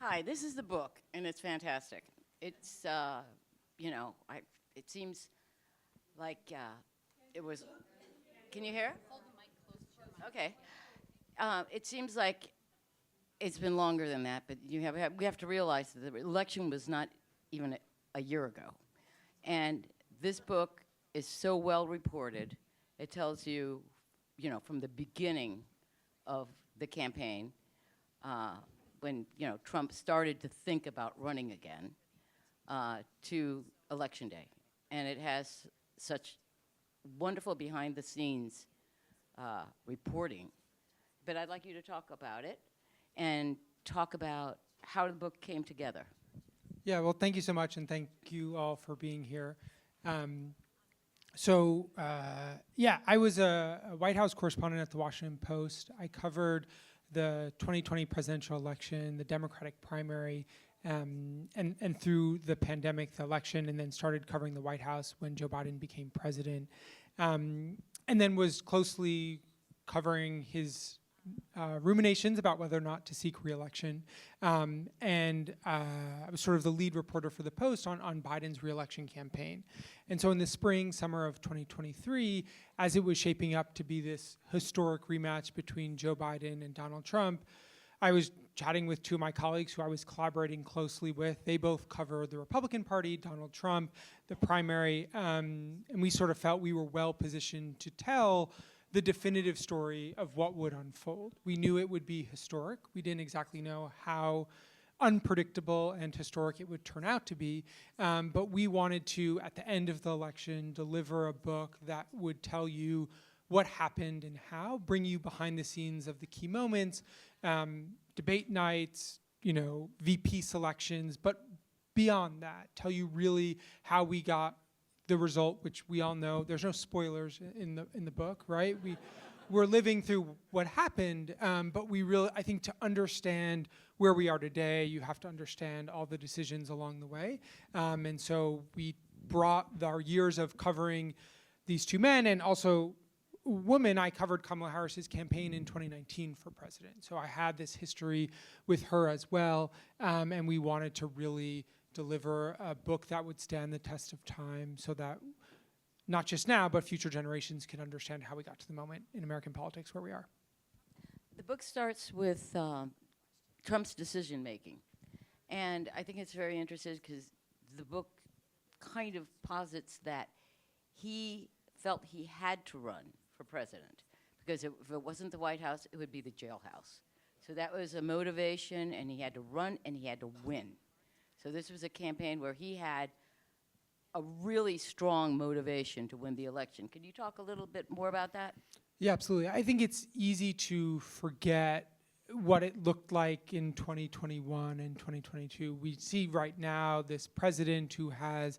Hi, this is the book, and it's fantastic. It's, it seems like it was. Can you hear? Okay. It seems like it's been longer than that, but we have to realize that the election was not even a year ago. And this book is so well reported. It tells you, from the beginning of the campaign, when Trump started to think about running again, to Election Day, and it has such wonderful behind-the-scenes reporting. But I'd like you to talk about it and talk about how the book came together. Yeah, well, thank you so much, and thank you all for being here. I was a White House correspondent at the Washington Post. I covered the 2020 presidential election, the Democratic primary, and through the pandemic, the election, and then started covering the White House when Joe Biden became president, and then was closely covering his ruminations about whether or not to seek re-election. I was sort of the lead reporter for the Post on Biden's re-election campaign. And so in the spring, summer of 2023, as it was shaping up to be this historic rematch between Joe Biden and Donald Trump, I was chatting with two of my colleagues who I was collaborating closely with. They both cover the Republican Party, Donald Trump, the primary, and we sort of felt we were well positioned to tell the definitive story of what would unfold. We knew it would be historic. We didn't exactly know how unpredictable and historic it would turn out to be, but we wanted to, at the end of the election, deliver a book that would tell you what happened and how, bring you behind the scenes of the key moments, debate nights, VP selections, but beyond that, tell you really how we got the result, which we all know. There's no spoilers in the book, right? We're living through what happened, but we really, I think, to understand where we are today, you have to understand all the decisions along the way. And so we brought our years of covering these two men and also women. I covered Kamala Harris's campaign in 2019 for president. So I had this history with her as well, and we wanted to really deliver a book that would stand the test of time so that not just now, but future generations can understand how we got to the moment in American politics where we are. The book starts with Trump's decision making. And I think it's very interesting because the book kind of posits that he felt he had to run for president because if it wasn't the White House, it would be the jailhouse. So that was a motivation, and he had to run and he had to win. So this was a campaign where he had a really strong motivation to win the election. Can you talk a little bit more about that? Yeah, absolutely. I think it's easy to forget what it looked like in 2021 and 2022. We see right now this president who has,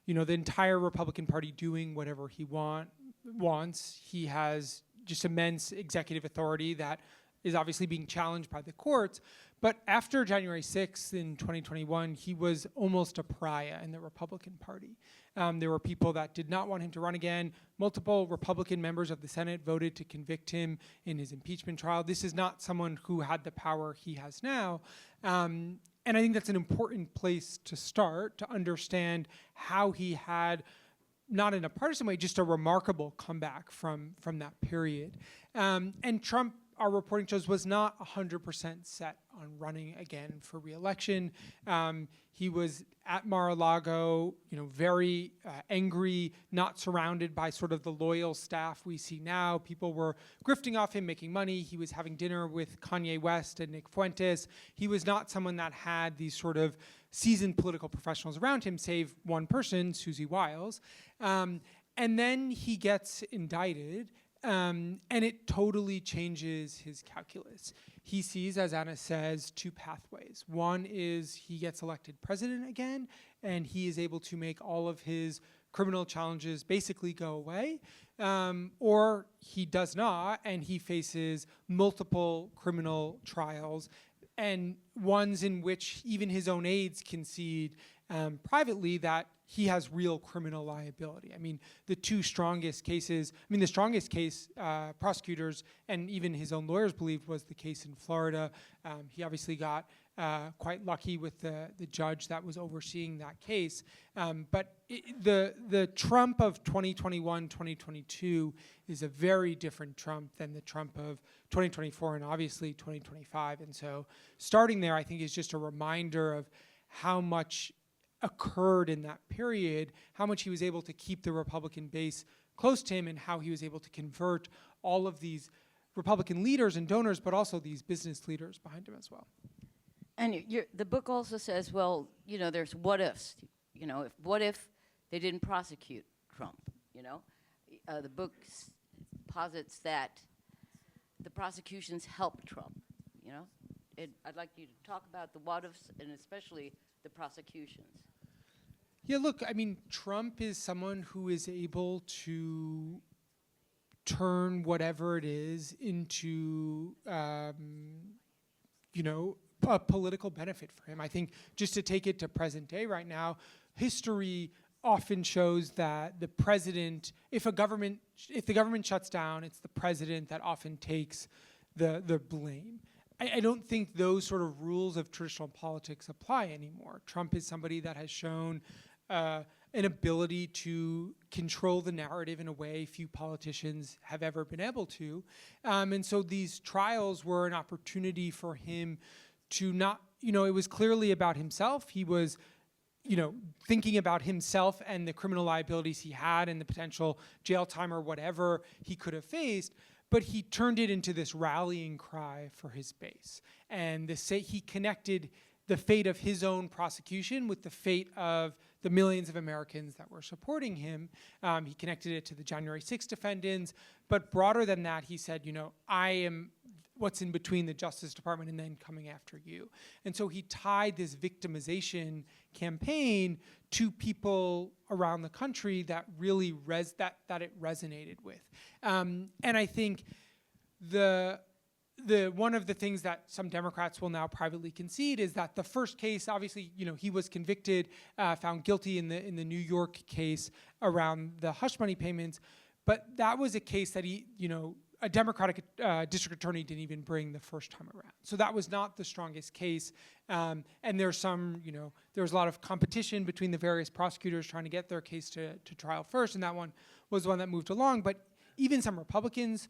the entire Republican Party doing whatever he wants. He has just immense executive authority that is obviously being challenged by the courts. But after January 6th in 2021, he was almost a pariah in the Republican Party. There were people that did not want him to run again. Multiple Republican members of the Senate voted to convict him in his impeachment trial. This is not someone who had the power he has now. And I think that's an important place to start, to understand how he had, not in a partisan way, just a remarkable comeback from that period. And Trump, our reporting shows, was not 100% set on running again for re-election. He was at Mar-a-Lago, very angry, not surrounded by sort of the loyal staff we see now. People were grifting off him, making money. He was having dinner with Kanye West and Nick Fuentes. He was not someone that had these sort of seasoned political professionals around him, save one person, Susie Wiles. And then he gets indicted. And it totally changes his calculus. He sees, as Anna says, two pathways. One is he gets elected president again, and he is able to make all of his criminal challenges basically go away, or he does not, and he faces multiple criminal trials, and ones in which even his own aides concede privately that he has real criminal liability. I mean, the strongest case prosecutors and even his own lawyers believed was the case in Florida. He obviously got quite lucky with the judge that was overseeing that case. But the Trump of 2021, 2022 is a very different Trump than the Trump of 2024 and obviously 2025. And so starting there, I think, is just a reminder of how much occurred in that period, how much he was able to keep the Republican base close to him, and how he was able to convert all of these Republican leaders and donors, but also these business leaders behind him as well. And the book also says, well, there's what ifs. What if they didn't prosecute Trump? The book posits that the prosecutions helped Trump. I'd like you to talk about the what ifs and especially the prosecutions. Yeah, look, I mean, Trump is someone who is able to turn whatever it is into, a political benefit for him. I think just to take it to present day right now, history often shows that the president, if the government shuts down, it's the president that often takes the blame. I don't think those sort of rules of traditional politics apply anymore. Trump is somebody that has shown an ability to control the narrative in a way few politicians have ever been able to. And so these trials were an opportunity for him to not, it was clearly about himself. He was, thinking about himself and the criminal liabilities he had and the potential jail time or whatever he could have faced. But he turned it into this rallying cry for his base. And he connected the fate of his own prosecution with the fate of the millions of Americans that were supporting him. He connected it to the January 6th defendants. But broader than that, he said, I am what's in between the Justice Department and then coming after you. And so he tied this victimization campaign to people around the country that really that it resonated with. And I think the one of the things that some Democrats will now privately concede is that the first case, obviously, he was convicted, found guilty in the New York case around the hush money payments, but that was a case that a Democratic district attorney didn't even bring the first time around. So that was not the strongest case. And there's there was a lot of competition between the various prosecutors trying to get their case to trial first, and that one was the one that moved along. But even some Republicans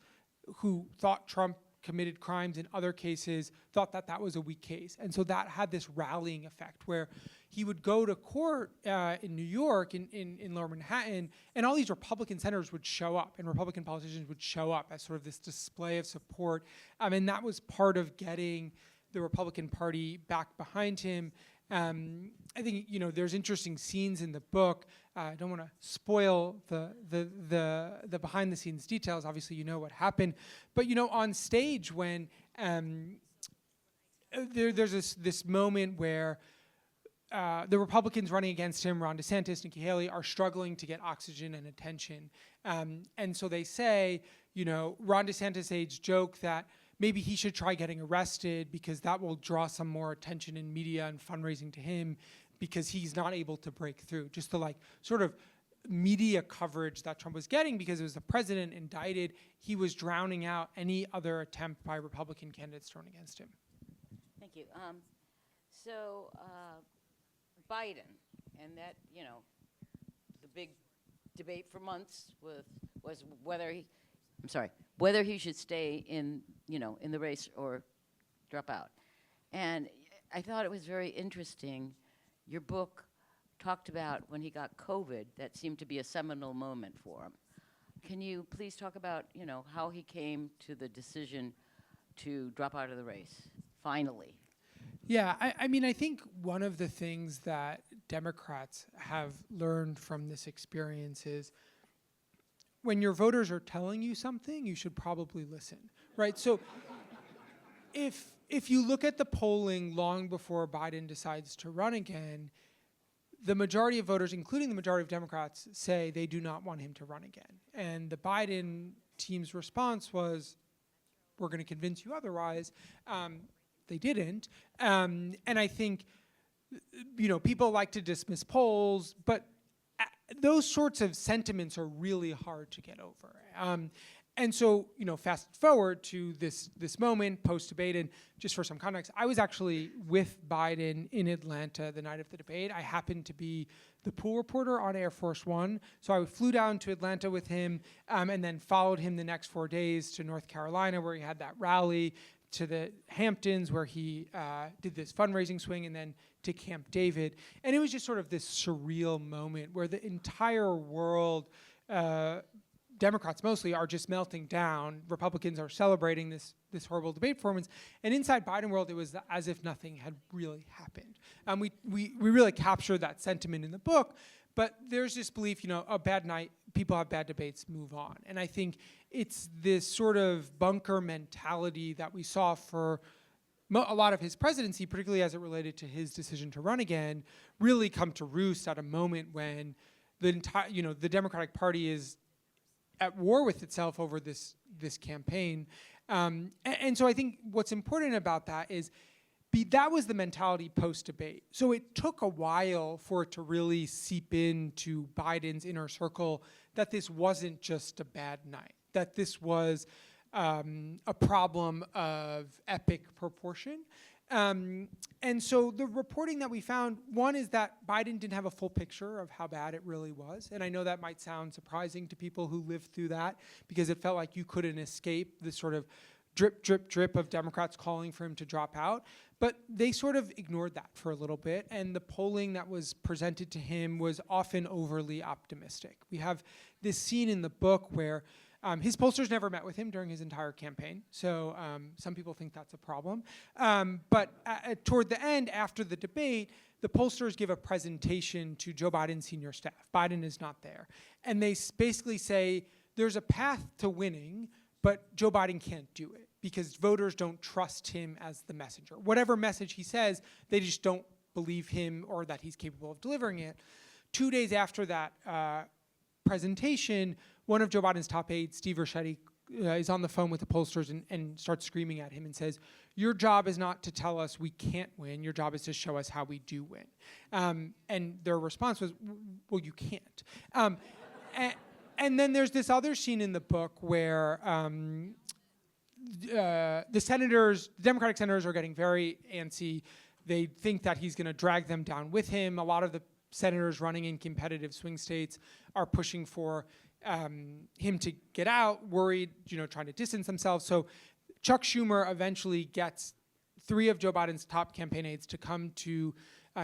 who thought Trump committed crimes in other cases thought that was a weak case. And so that had this rallying effect where he would go to court in New York, in Lower Manhattan, and all these Republican senators would show up, and Republican politicians would show up as sort of this display of support. And that was part of getting the Republican Party back behind him. I think there's interesting scenes in the book. I don't want to spoil the behind the scenes details. Obviously, what happened, but on stage when there's this moment where the Republicans running against him, Ron DeSantis, Nikki Haley, are struggling to get oxygen and attention, and so they say, Ron DeSantis' aides joke that maybe he should try getting arrested because that will draw some more attention in media and fundraising to him because he's not able to break through. Just the sort of media coverage that Trump was getting because it was the president indicted, he was drowning out any other attempt by Republican candidates thrown against him. Thank you. So Biden, and that, the big debate for months was whether he should stay in the race or drop out. And I thought it was very interesting. Your book talked about when he got COVID, that seemed to be a seminal moment for him. Can you please talk about, how he came to the decision to drop out of the race, finally? Yeah, I think one of the things that Democrats have learned from this experience is when your voters are telling you something, you should probably listen, right? So if you look at the polling long before Biden decides to run again, the majority of voters, including the majority of Democrats, say they do not want him to run again. And the Biden team's response was, we're going to convince you otherwise. They didn't. And I think people like to dismiss polls, but those sorts of sentiments are really hard to get over. And so, fast forward to this moment post-debate, and just for some context, I was actually with Biden in Atlanta the night of the debate. I happened to be the pool reporter on Air Force One, so I flew down to Atlanta with him, and then followed him the next 4 days to North Carolina, where he had that rally, to the Hamptons, where he did this fundraising swing, and then to Camp David. And it was just sort of this surreal moment where the entire world, Democrats mostly, are just melting down. Republicans are celebrating this horrible debate performance. And inside Biden world, it was as if nothing had really happened. We really captured that sentiment in the book. But there's this belief, a bad night, people have bad debates, move on. And I think it's this sort of bunker mentality that we saw for a lot of his presidency, particularly as it related to his decision to run again, really come to roost at a moment when the Democratic Party is at war with itself over this campaign. And so I think what's important about that is that was the mentality post-debate. So it took a while for it to really seep into Biden's inner circle that this wasn't just a bad night, that this was a problem of epic proportion. And so the reporting that we found, one is that Biden didn't have a full picture of how bad it really was. And I know that might sound surprising to people who lived through that, because it felt like you couldn't escape the sort of drip, drip, drip of Democrats calling for him to drop out. But they sort of ignored that for a little bit, and the polling that was presented to him was often overly optimistic. We have this scene in the book where his pollsters never met with him during his entire campaign, so some people think that's a problem. But toward the end, after the debate, the pollsters give a presentation to Joe Biden's senior staff. Biden is not there. And they basically say, there's a path to winning, but Joe Biden can't do it because voters don't trust him as the messenger. Whatever message he says, they just don't believe him or that he's capable of delivering it. 2 days after that presentation, one of Joe Biden's top aides, Steve Ricchetti, is on the phone with the pollsters and starts screaming at him and says, your job is not to tell us we can't win. Your job is to show us how we do win. And their response was, well, you can't. And then there's this other scene in the book where the Democratic senators are getting very antsy. They think that he's going to drag them down with him. A lot of the senators running in competitive swing states are pushing for him to get out, worried, trying to distance themselves. So Chuck Schumer eventually gets 3 of Joe Biden's top campaign aides to come to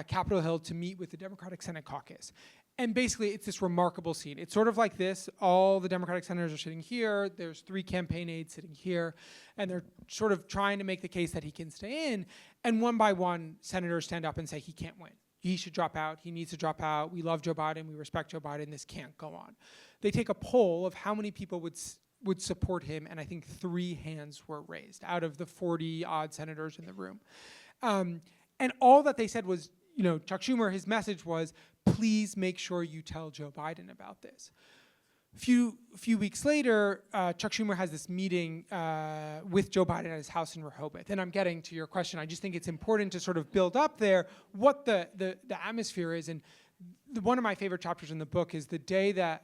Capitol Hill to meet with the Democratic Senate caucus. And basically, it's this remarkable scene. It's sort of like this. All the Democratic senators are sitting here. There's 3 campaign aides sitting here. And they're sort of trying to make the case that he can stay in. And one by one, senators stand up and say he can't win. He should drop out. He needs to drop out. We love Joe Biden. We respect Joe Biden. This can't go on. They take a poll of how many people would support him, and I think 3 hands were raised out of the 40-odd senators in the room. And all that they said was, Chuck Schumer, his message was, please make sure you tell Joe Biden about this. A few weeks later, Chuck Schumer has this meeting with Joe Biden at his house in Rehoboth. And I'm getting to your question. I just think it's important to sort of build up there what the atmosphere is. And one of my favorite chapters in the book is the day that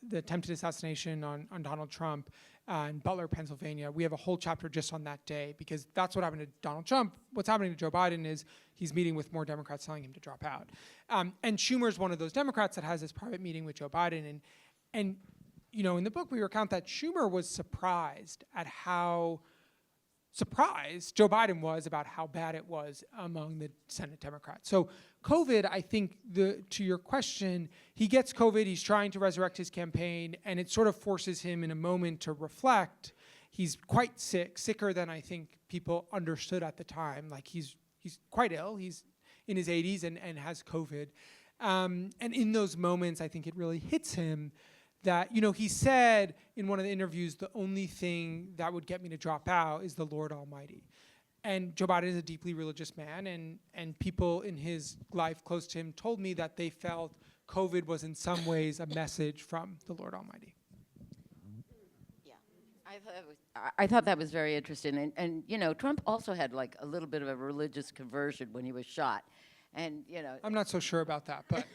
the attempted assassination on Donald Trump in Butler, Pennsylvania. We have a whole chapter just on that day because that's what happened to Donald Trump. What's happening to Joe Biden is he's meeting with more Democrats telling him to drop out. And Schumer's one of those Democrats that has this private meeting with Joe Biden. And in the book, we recount that Schumer was surprised at how surprised Joe Biden was about how bad it was among the Senate Democrats. So COVID, I think, to your question, he gets COVID, he's trying to resurrect his campaign, and it sort of forces him in a moment to reflect. He's quite sick, sicker than I think people understood at the time. Like he's quite ill, he's in his 80s and has COVID. And in those moments, I think it really hits him that, he said in one of the interviews, the only thing that would get me to drop out is the Lord Almighty. And Joe Biden is a deeply religious man, and people in his life close to him told me that they felt COVID was in some ways a message from the Lord Almighty. Yeah, I thought that was very interesting. And Trump also had like a little bit of a religious conversion when he was shot. And, you know. I'm not so sure about that, but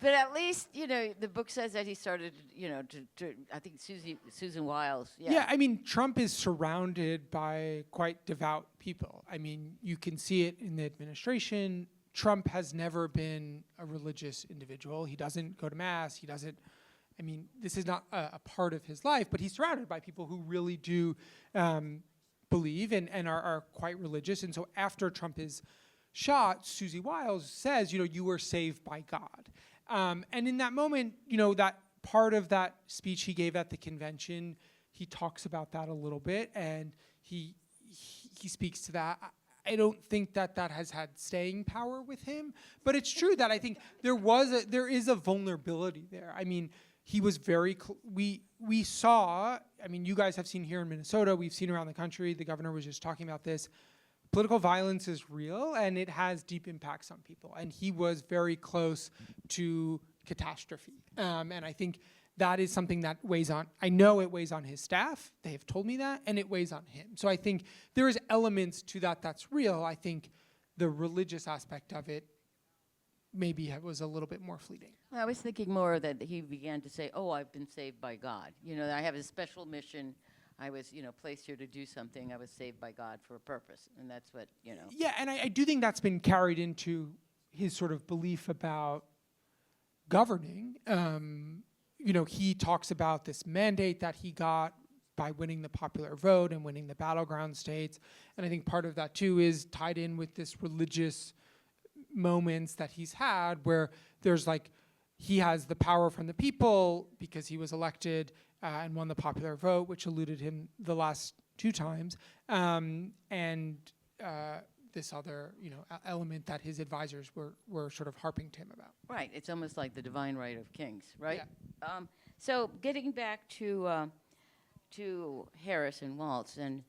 But at least, you know, the book says that he started, you know, to I think Susan Wiles. Yeah. yeah, I mean, Trump is surrounded by quite devout people. I mean, you can see it in the administration. Trump has never been a religious individual. He doesn't go to mass. He doesn't, I mean, this is not a part of his life, but he's surrounded by people who really do believe and are quite religious. And so after Trump is shot, Susie Wiles says, you know, you were saved by God. And in that moment, you know, that part of that speech he gave at the convention, he talks about that a little bit, and he speaks to that. I don't think that has had staying power with him, but it's true that I think there is a vulnerability there. I mean, he was very we saw. I mean, you guys have seen here in Minnesota. We've seen around the country. The governor was just talking about this. Political violence is real, and it has deep impacts on people. And he was very close to catastrophe. And I think that is something that weighs on, I know it weighs on his staff. They have told me that, and it weighs on him. So I think there is elements to that that's real. I think the religious aspect of it maybe was a little bit more fleeting. I was thinking more that he began to say, oh, I've been saved by God. You know, I have a special mission. I was, you know, placed here to do something. I was saved by God for a purpose. And that's what, you know. Yeah, and I do think that's been carried into his sort of belief about governing. You know, he talks about this mandate that he got by winning the popular vote and winning the battleground states. And I think part of that, too, is tied in with this religious moments that he's had where there's like, he has the power from the people because he was elected and won the popular vote, which eluded him the last 2 times, and this other, you know, element that his advisors were sort of harping to him about. Right. It's almost like the divine right of kings, right? Yeah. So getting back to Harris and Walz, and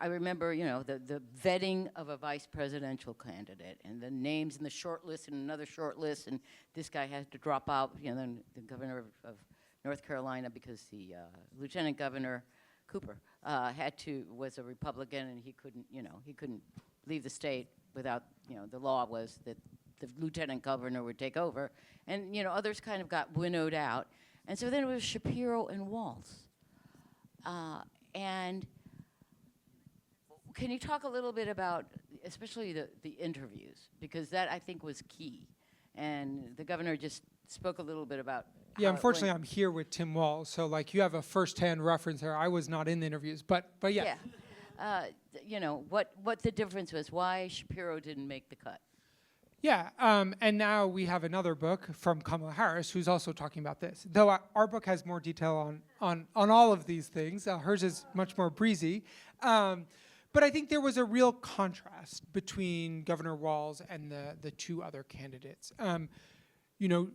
I remember, you know, the vetting of a vice presidential candidate and the names in the short list and another short list, and this guy had to drop out, you know, then the governor of North Carolina, because the Lieutenant Governor Cooper was a Republican, and he couldn't leave the state without, you know, the law was that the Lieutenant Governor would take over, and, you know, others kind of got winnowed out, and so then it was Shapiro and Walz, and can you talk a little bit about, especially the interviews, because that I think was key, and the governor just spoke a little bit about. Yeah, unfortunately, I'm here with Tim Walz, so like you have a first-hand reference there. I was not in the interviews, but yeah. Yeah, you know what the difference was, why Shapiro didn't make the cut. Yeah, and now we have another book from Kamala Harris, who's also talking about this. Though our book has more detail on all of these things. Hers is much more breezy. But I think there was a real contrast between Governor Walz and the 2 other candidates. You know,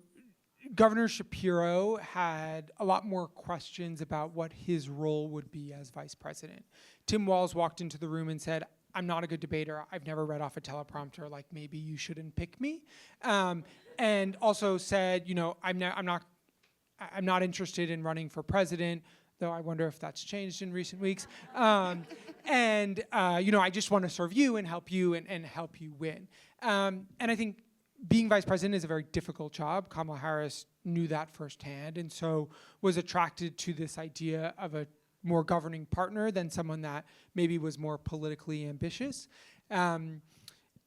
Governor Shapiro had a lot more questions about what his role would be as vice president. Tim Walz walked into the room and said, I'm not a good debater. I've never read off a teleprompter. Like, maybe you shouldn't pick me. And also said, you know, I'm not interested in running for president, though I wonder if that's changed in recent weeks. And you know, I just want to serve you and help you and help you win. And I think being vice president is a very difficult job. Kamala Harris knew that firsthand, and so was attracted to this idea of a more governing partner than someone that maybe was more politically ambitious. And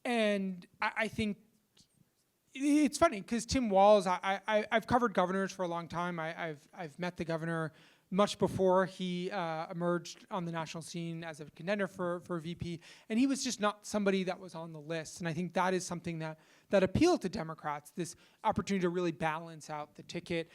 I think it's funny because Tim Walz, I've covered governors for a long time. I've met the governor much before he emerged on the national scene as a contender for VP, and he was just not somebody that was on the list. And I think that is something that appealed to Democrats, this opportunity to really balance out the ticket.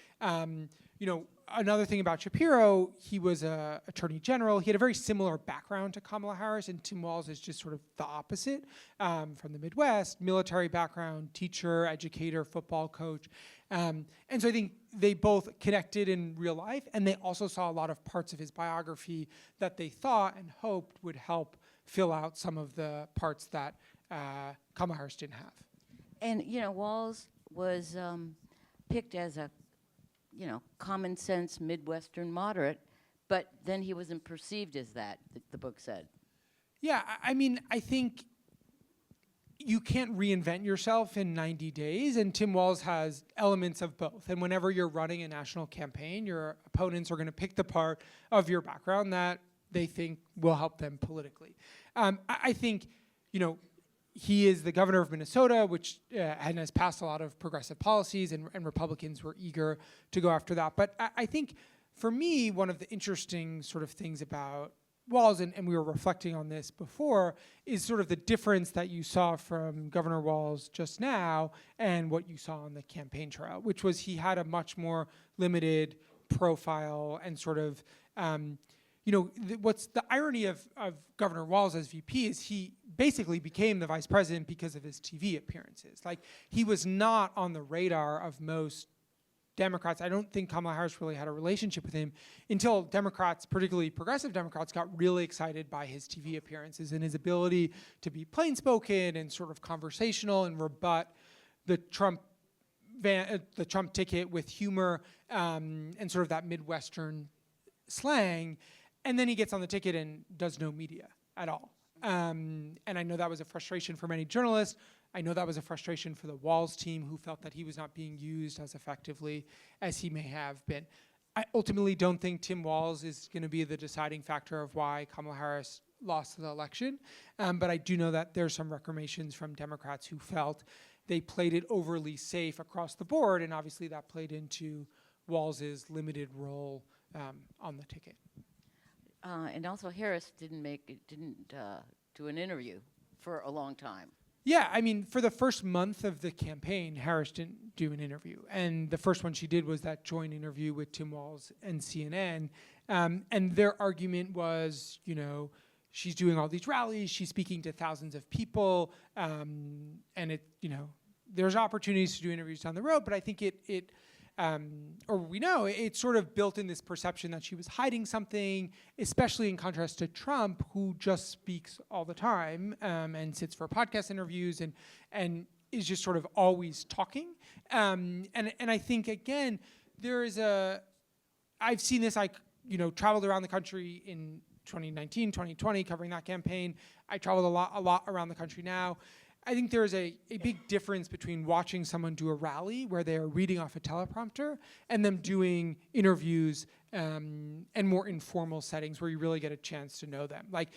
You know, another thing about Shapiro, he was a attorney general. He had a very similar background to Kamala Harris, and Tim Walz is just sort of the opposite, from the Midwest, military background, teacher, educator, football coach. And so I think they both connected in real life, and they also saw a lot of parts of his biography that they thought and hoped would help fill out some of the parts that Kamala Harris didn't have. And, you know, Walz was picked as a, you know, common sense Midwestern moderate, but then he wasn't perceived as that, the book said. Yeah, I mean, I think you can't reinvent yourself in 90 days, and Tim Walz has elements of both. And whenever you're running a national campaign, your opponents are going to pick the part of your background that they think will help them politically. I think, he is the governor of Minnesota, which has passed a lot of progressive policies, and Republicans were eager to go after that. But I think, for me, one of the interesting sort of things about Walz, and we were reflecting on this before, is sort of the difference that you saw from Governor Walz just now and what you saw on the campaign trail, which was he had a much more limited profile and sort of, what's the irony of Governor Walz as VP is he basically became the vice president because of his TV appearances. Like, he was not on the radar of most Democrats. I don't think Kamala Harris really had a relationship with him until Democrats, particularly progressive Democrats, got really excited by his TV appearances and his ability to be plain-spoken and sort of conversational and rebut the Trump ticket with humor and sort of that Midwestern slang. And then he gets on the ticket and does no media at all. And I know that was a frustration for many journalists. I know that was a frustration for the Walz team, who felt that he was not being used as effectively as he may have been. I ultimately don't think Tim Walz is going to be the deciding factor of why Kamala Harris lost the election. But I do know that there's some recriminations from Democrats who felt they played it overly safe across the board, and obviously that played into Walz's limited role on the ticket. And also, Harris didn't do an interview for a long time. Yeah, I mean, for the first month of the campaign, Harris didn't do an interview. And the first one she did was that joint interview with Tim Walz and CNN. And their argument was, she's doing all these rallies, she's speaking to thousands of people, and there's opportunities to do interviews down the road, but I think it's sort of built in this perception that she was hiding something, especially in contrast to Trump, who just speaks all the time and sits for podcast interviews and is just sort of always talking. And I think, again, I've seen this, traveled around the country in 2019, 2020, covering that campaign. I traveled a lot around the country now. I think there is a big difference between watching someone do a rally where they are reading off a teleprompter and them doing interviews and more informal settings where you really get a chance to know them. Like,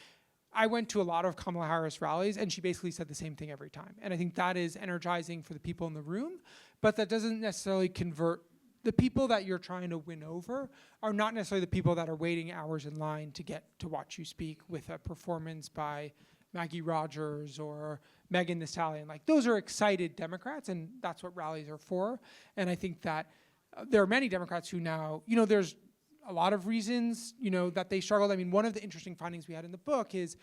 I went to a lot of Kamala Harris rallies, and she basically said the same thing every time. And I think that is energizing for the people in the room, but that doesn't necessarily convert. The people that you're trying to win over are not necessarily the people that are waiting hours in line to get to watch you speak with a performance by Maggie Rogers or Megan Thee Stallion. Like, those are excited Democrats, and that's what rallies are for. And I think that there are many Democrats who now, there's a lot of reasons, that they struggled. I mean, one of the interesting findings we had in the book is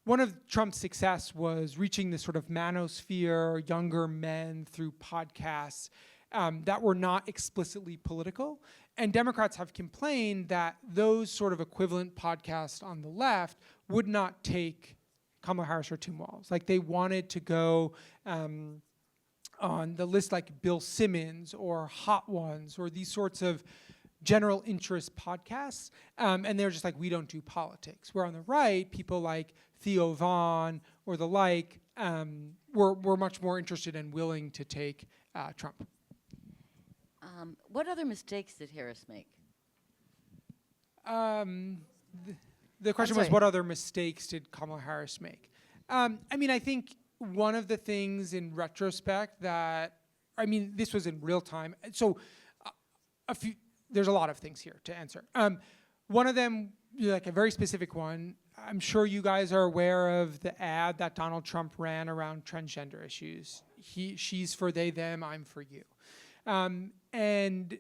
one of Trump's success was reaching this sort of manosphere, younger men through podcasts that were not explicitly political. And Democrats have complained that those sort of equivalent podcasts on the left would not take Kamala Harris or Tim Walz. Like, they wanted to go on the list like Bill Simmons or Hot Ones or these sorts of general interest podcasts. And they're just like, we don't do politics. Where on the right, people like Theo Vaughn or the like were much more interested and willing to take Trump. What other mistakes did Harris make? The question was, what other mistakes did Kamala Harris make? I think one of the things in retrospect this was in real time. So there's a lot of things here to answer. One of them, like a very specific one, I'm sure you guys are aware of the ad that Donald Trump ran around transgender issues. She's for they, them, I'm for you. And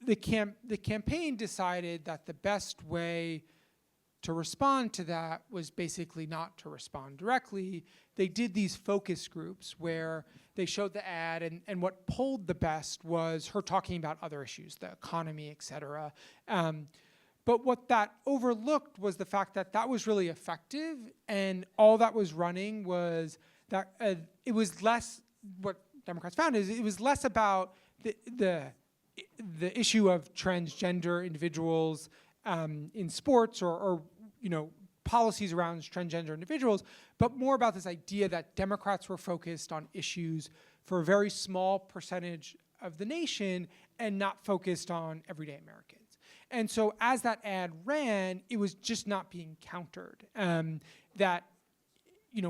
the campaign decided that the best way to respond to that was basically not to respond directly. They did these focus groups where they showed the ad, and what polled the best was her talking about other issues, the economy, et cetera. But what that overlooked was the fact that that was really effective, and all that was running was that it was less, what Democrats found is it was less about the issue of transgender individuals in sports or policies around transgender individuals, but more about this idea that Democrats were focused on issues for a very small percentage of the nation and not focused on everyday Americans. And so as that ad ran, it was just not being countered. That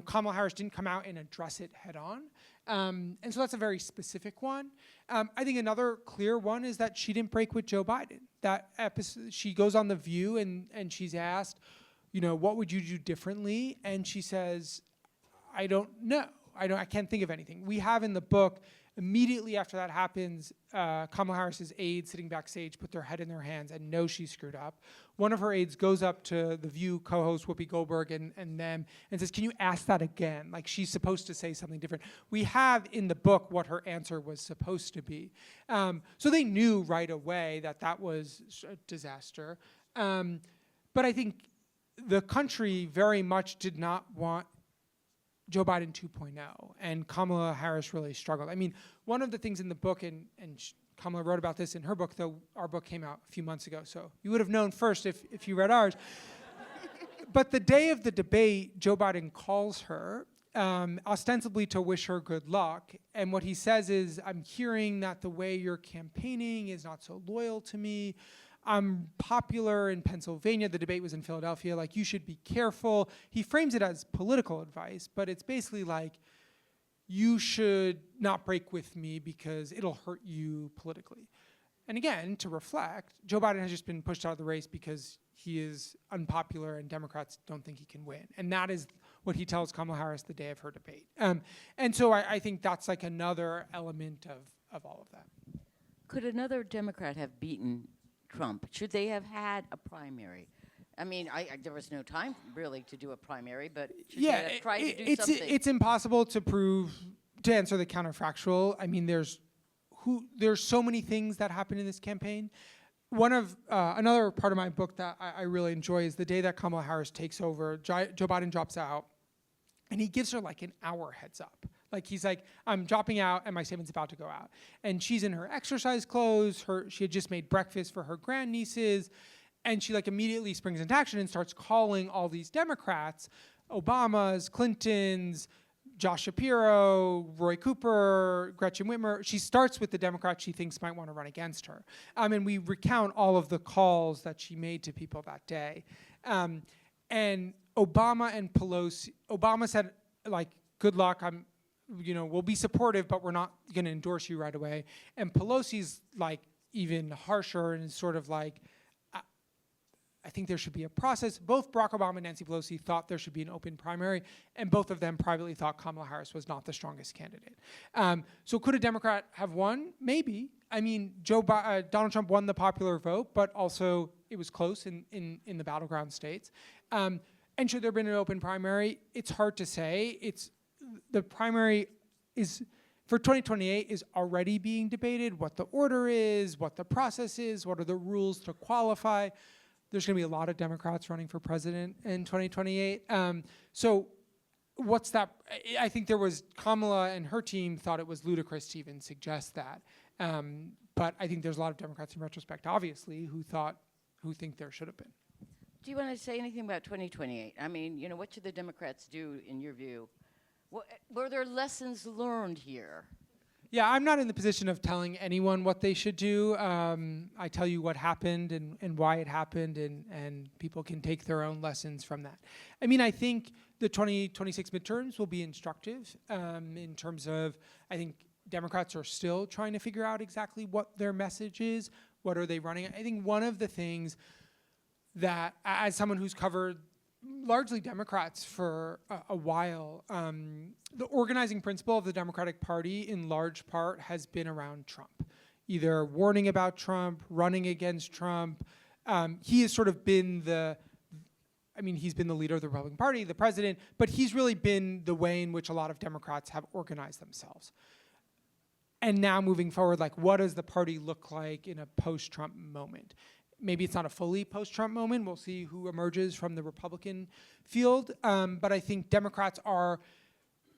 Kamala Harris didn't come out and address it head on. And so that's a very specific one. I think another clear one is that she didn't break with Joe Biden. That episode, she goes on The View and she's asked, what would you do differently? And she says, I don't know. I can't think of anything. We have in the book, immediately after that happens, Kamala Harris's aides sitting backstage put their head in their hands and know she screwed up. One of her aides goes up to The View co-host Whoopi Goldberg and them and says, can you ask that again? Like, she's supposed to say something different. We have in the book what her answer was supposed to be. So they knew right away that was a disaster. But I think the country very much did not want Joe Biden 2.0, and Kamala Harris really struggled. I mean, one of the things in the book, and Kamala wrote about this in her book, though our book came out a few months ago, so you would have known first if you read ours. But the day of the debate, Joe Biden calls her, ostensibly to wish her good luck, and what he says is, I'm hearing that the way you're campaigning is not so loyal to me. I'm popular in Pennsylvania. The debate was in Philadelphia. Like, you should be careful. He frames it as political advice, but it's basically like, you should not break with me because it'll hurt you politically. And again, to reflect, Joe Biden has just been pushed out of the race because he is unpopular and Democrats don't think he can win. And that is what he tells Kamala Harris the day of her debate. And so I think that's like another element of all of that. Could another Democrat have beaten Trump? Should they have had a primary? I mean, there was no time really to do a primary, but should they have tried to do something? It's impossible to answer the counterfactual. I mean, there's so many things that happen in this campaign. Another part of my book that I really enjoy is the day that Kamala Harris takes over, Joe Biden drops out, and he gives her like an hour heads up. Like, he's like, I'm dropping out and my statement's about to go out. And she's in her exercise clothes. She had just made breakfast for her grandnieces. And she like immediately springs into action and starts calling all these Democrats, Obamas, Clintons, Josh Shapiro, Roy Cooper, Gretchen Whitmer. She starts with the Democrats she thinks might want to run against her. And we recount all of the calls that she made to people that day. And Obama and Pelosi, Obama said, like, good luck, we'll be supportive, but we're not going to endorse you right away. And Pelosi's like even harsher and is sort of like, I think there should be a process. Both Barack Obama and Nancy Pelosi thought there should be an open primary, and both of them privately thought Kamala Harris was not the strongest candidate. So could a Democrat have won? Maybe. I mean, Donald Trump won the popular vote, but also it was close in the battleground states. And should there have been an open primary? It's hard to say. The primary is for 2028 is already being debated, what the order is, what the process is, what are the rules to qualify. There's going to be a lot of Democrats running for president in 2028. So what's that? I think Kamala and her team thought it was ludicrous to even suggest that. But I think there's a lot of Democrats in retrospect, obviously, who think there should have been. Do you want to say anything about 2028? I mean, what should the Democrats do, in your view? Were there lessons learned here? Yeah, I'm not in the position of telling anyone what they should do. I tell you what happened and why it happened, and people can take their own lessons from that. I mean, I think the 2026 midterms will be instructive in terms of, I think Democrats are still trying to figure out exactly what their message is, what are they running. I think one of the things that, as someone who's covered largely Democrats for a while, the organizing principle of the Democratic Party in large part has been around Trump, either warning about Trump, running against Trump. He has sort of been he's been the leader of the Republican Party, the president, but he's really been the way in which a lot of Democrats have organized themselves. And now moving forward, like, what does the party look like in a post-Trump moment? Maybe it's not a fully post-Trump moment. We'll see who emerges from the Republican field. But I think Democrats are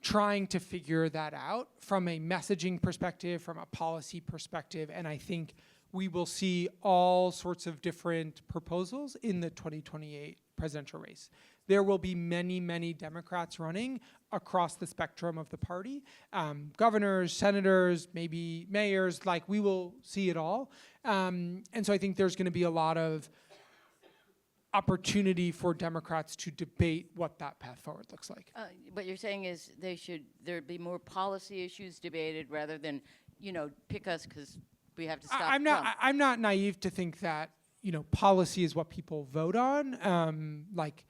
trying to figure that out from a messaging perspective, from a policy perspective. And I think we will see all sorts of different proposals in the 2028 presidential race. there will be many, many Democrats running across the spectrum of the party. Governors, senators, maybe mayors, like we will see it all. And so I think there's going to be a lot of opportunity for Democrats to debate what that path forward looks like. What you're saying is there'd be more policy issues debated rather than, pick us because we have to stop Trump. I'm not naive to think that, policy is what people vote on. Like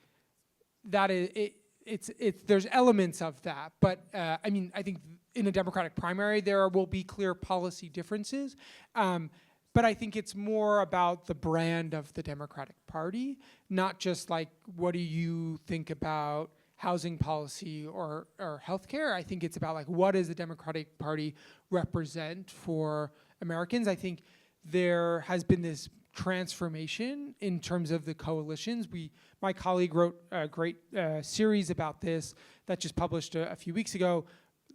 that is, there's elements of that, but I think in a Democratic primary there will be clear policy differences. But I think it's more about the brand of the Democratic Party, not just like, what do you think about housing policy or healthcare? I think it's about like, what does the Democratic Party represent for Americans? I think there has been this transformation in terms of the coalitions. My colleague wrote a great series about this that just published a few weeks ago,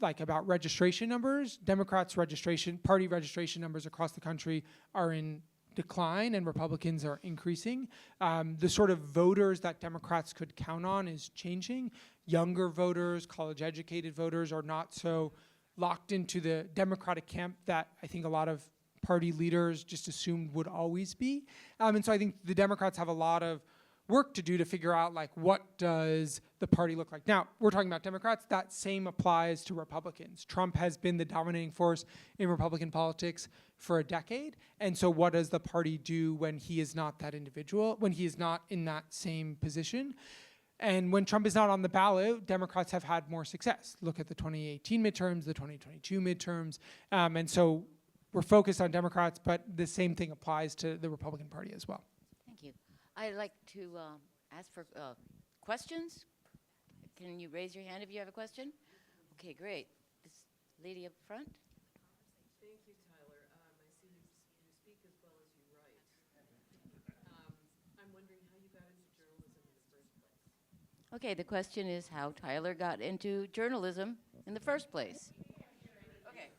like about registration numbers. Democrats' party registration numbers across the country are in decline and Republicans are increasing. The sort of voters that Democrats could count on is changing. Younger voters, college-educated voters are not so locked into the Democratic camp that I think a lot of party leaders just assumed would always be. And so I think the Democrats have a lot of work to do to figure out like, what does the party look like? Now, we're talking about Democrats. That same applies to Republicans. Trump has been the dominating force in Republican politics for a decade. And so what does the party do when he is not that individual, when he is not in that same position? And when Trump is not on the ballot, Democrats have had more success. Look at the 2018 midterms, the 2022 midterms. And so we're focused on Democrats, but the same thing applies to the Republican Party as well. Thank you. I'd like to ask for questions. Can you raise your hand if you have a question? Okay, great. This lady up front. Thank you, Tyler. I see you speak as well as you write. I'm wondering how you got into journalism in the first place. Okay, the question is how Tyler got into journalism in the first place. Okay.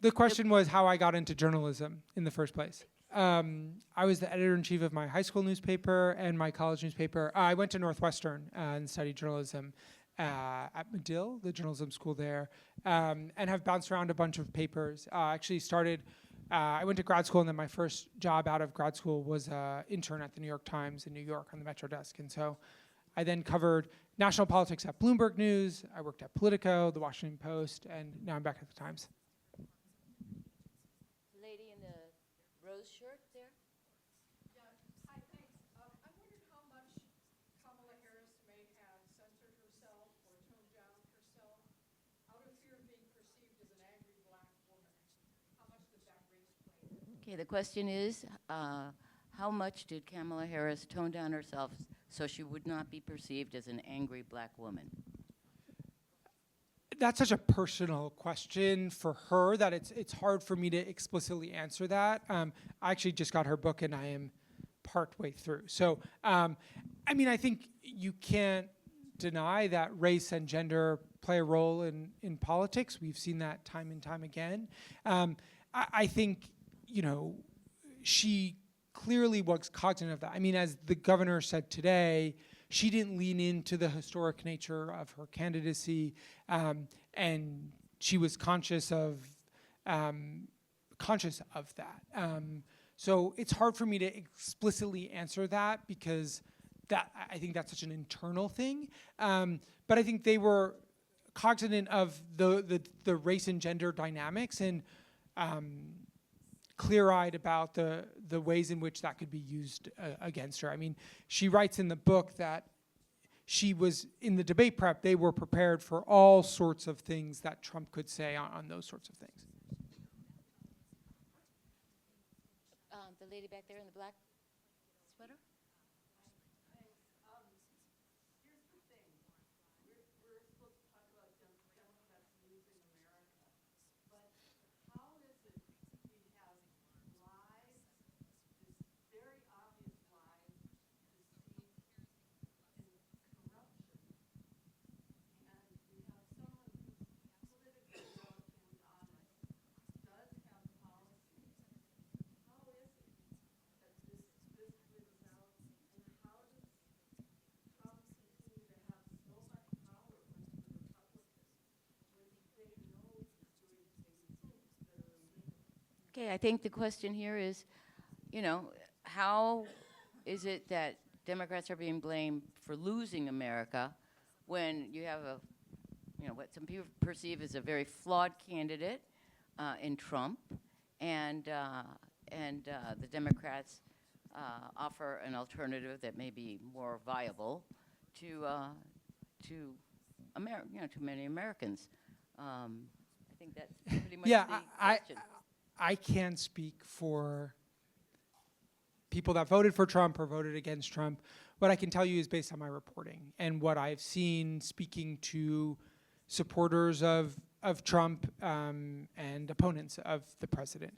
The question was how I got into journalism in the first place. I was the editor-in-chief of my high school newspaper and my college newspaper. I went to Northwestern and studied journalism at Medill, the journalism school there, and have bounced around a bunch of papers. Actually started, I went to grad school, and then my first job out of grad school was an intern at the New York Times in New York on the Metro desk. And so I then covered national politics at Bloomberg News. I worked at Politico, the Washington Post, and now I'm back at the Times. Lady in the rose shirt there. Yeah, hi, thanks. I wondered how much Kamala Harris may have censored herself or toned down herself out of fear of being perceived as an angry black woman. How much does that race play in? Okay, the question is, how much did Kamala Harris tone down herself so she would not be perceived as an angry black woman? That's such a personal question for her that it's hard for me to explicitly answer that. I actually just got her book and I am partway through. So, I think you can't deny that race and gender play a role in politics. We've seen that time and time again. I think, she clearly was cognizant of that. As the governor said today, she didn't lean into the historic nature of her candidacy, and she was conscious of that. So it's hard for me to explicitly answer that because I think that's such an internal thing. But I think they were cognizant of the race and gender dynamics and clear-eyed about the ways in which that could be used against her. She writes in the book that she was, in the debate prep, they were prepared for all sorts of things that Trump could say on those sorts of things. The lady back there in the black sweater? Here's the thing. We're supposed to talk about Democrats losing America, but how is it we have lies, this very obvious lies, deceit, and corruption, and we have someone who's politically relatively honest, does have policy. How is it that this Okay, I think the question here is, you know, how is it that Democrats are being blamed for losing America when you have a, you know, what some people perceive as a very flawed candidate in Trump, and the Democrats offer an alternative that may be more viable to you know, to many Americans. I think that's pretty much Yeah, the I question. I can't speak for people that voted for Trump or voted against Trump. What I can tell you is based on my reporting and what I've seen speaking to supporters of Trump and opponents of the president.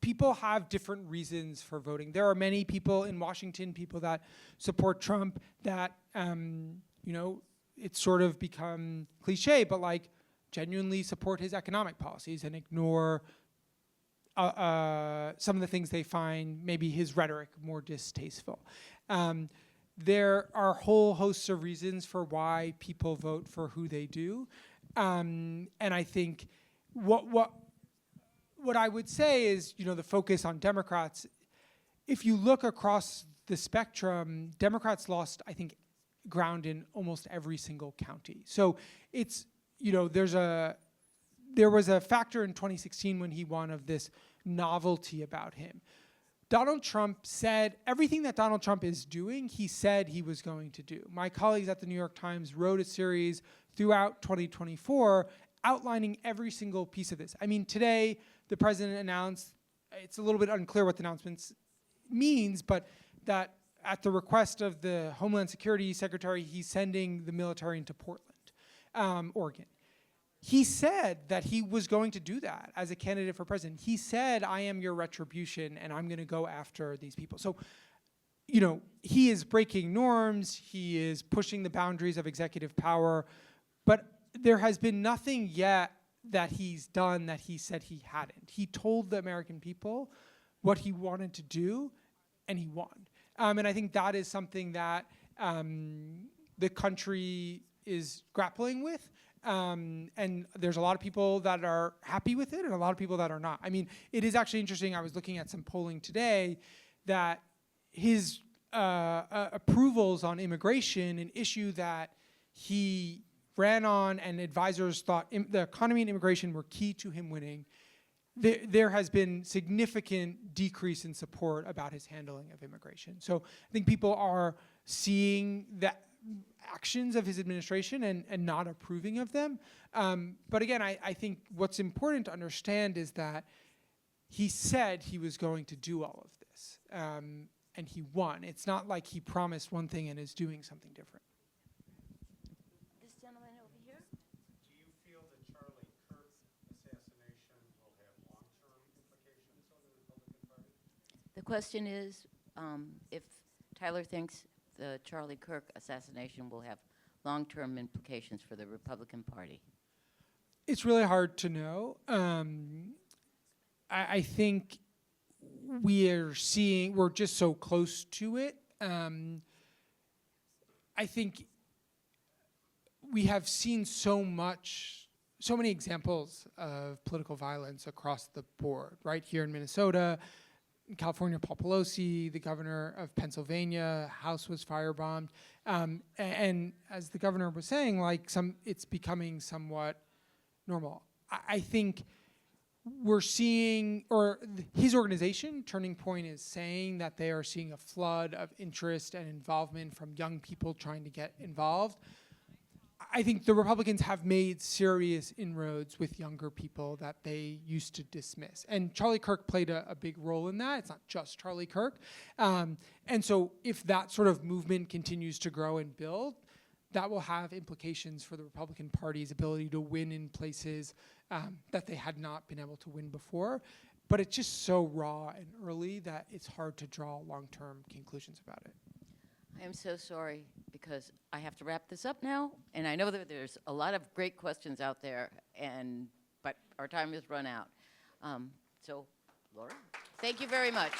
People have different reasons for voting. There are many people in Washington, people that support Trump that, you know, it's sort of become cliche, but like genuinely support his economic policies and ignore some of the things they find maybe his rhetoric more distasteful. There are whole hosts of reasons for why people vote for who they do, and I think what I would say is, you know, the focus on Democrats. If you look across the spectrum, Democrats lost, I think, ground in almost every single county. So it's, you know, there was a factor in 2016 when he won of this novelty about him. Donald Trump said everything that Donald Trump is doing, he said he was going to do. My colleagues at the New York Times wrote a series throughout 2024 outlining every single piece of this. I mean, today the president announced, it's a little bit unclear what the announcement means, but that at the request of the Homeland Security Secretary, he's sending the military into Portland, Oregon. He said that he was going to do that as a candidate for president. He said, I am your retribution, and I'm going to go after these people. So, you know, he is breaking norms. He is pushing the boundaries of executive power. But there has been nothing yet that he's done that he said he hadn't. He told the American people what he wanted to do, and he won. And I think that is something that the country is grappling with. And there's a lot of people that are happy with it and a lot of people that are not. I mean, it is actually interesting. I was looking at some polling today that his approvals on immigration, an issue that he ran on and advisors thought the economy and immigration were key to him winning, there has been significant decrease in support about his handling of immigration. So I think people are seeing the actions of his administration and not approving of them. But again, I think what's important to understand is that he said he was going to do all of this, and he won. It's not like he promised one thing and is doing something different. This gentleman over here. Do you feel that Charlie Kirk assassination will have long-term implications on the Republican Party? The question is if Tyler thinks the Charlie Kirk assassination will have long-term implications for the Republican Party. It's really hard to know. I think we're just so close to it. I think we have seen so many examples of political violence across the board, right? Here in Minnesota, in California, Paul Pelosi, the governor of Pennsylvania, House was firebombed. And as the governor was saying, like it's becoming somewhat normal. I think we're seeing, or his organization, Turning Point, is saying that they are seeing a flood of interest and involvement from young people trying to get involved. I think the Republicans have made serious inroads with younger people that they used to dismiss. And Charlie Kirk played a big role in that. It's not just Charlie Kirk. And so if that sort of movement continues to grow and build, that will have implications for the Republican Party's ability to win in places that they had not been able to win before. But it's just so raw and early that it's hard to draw long-term conclusions about it. I am so sorry because I have to wrap this up now, and I know that there's a lot of great questions out there, but our time has run out. So, Laura, thank you very much.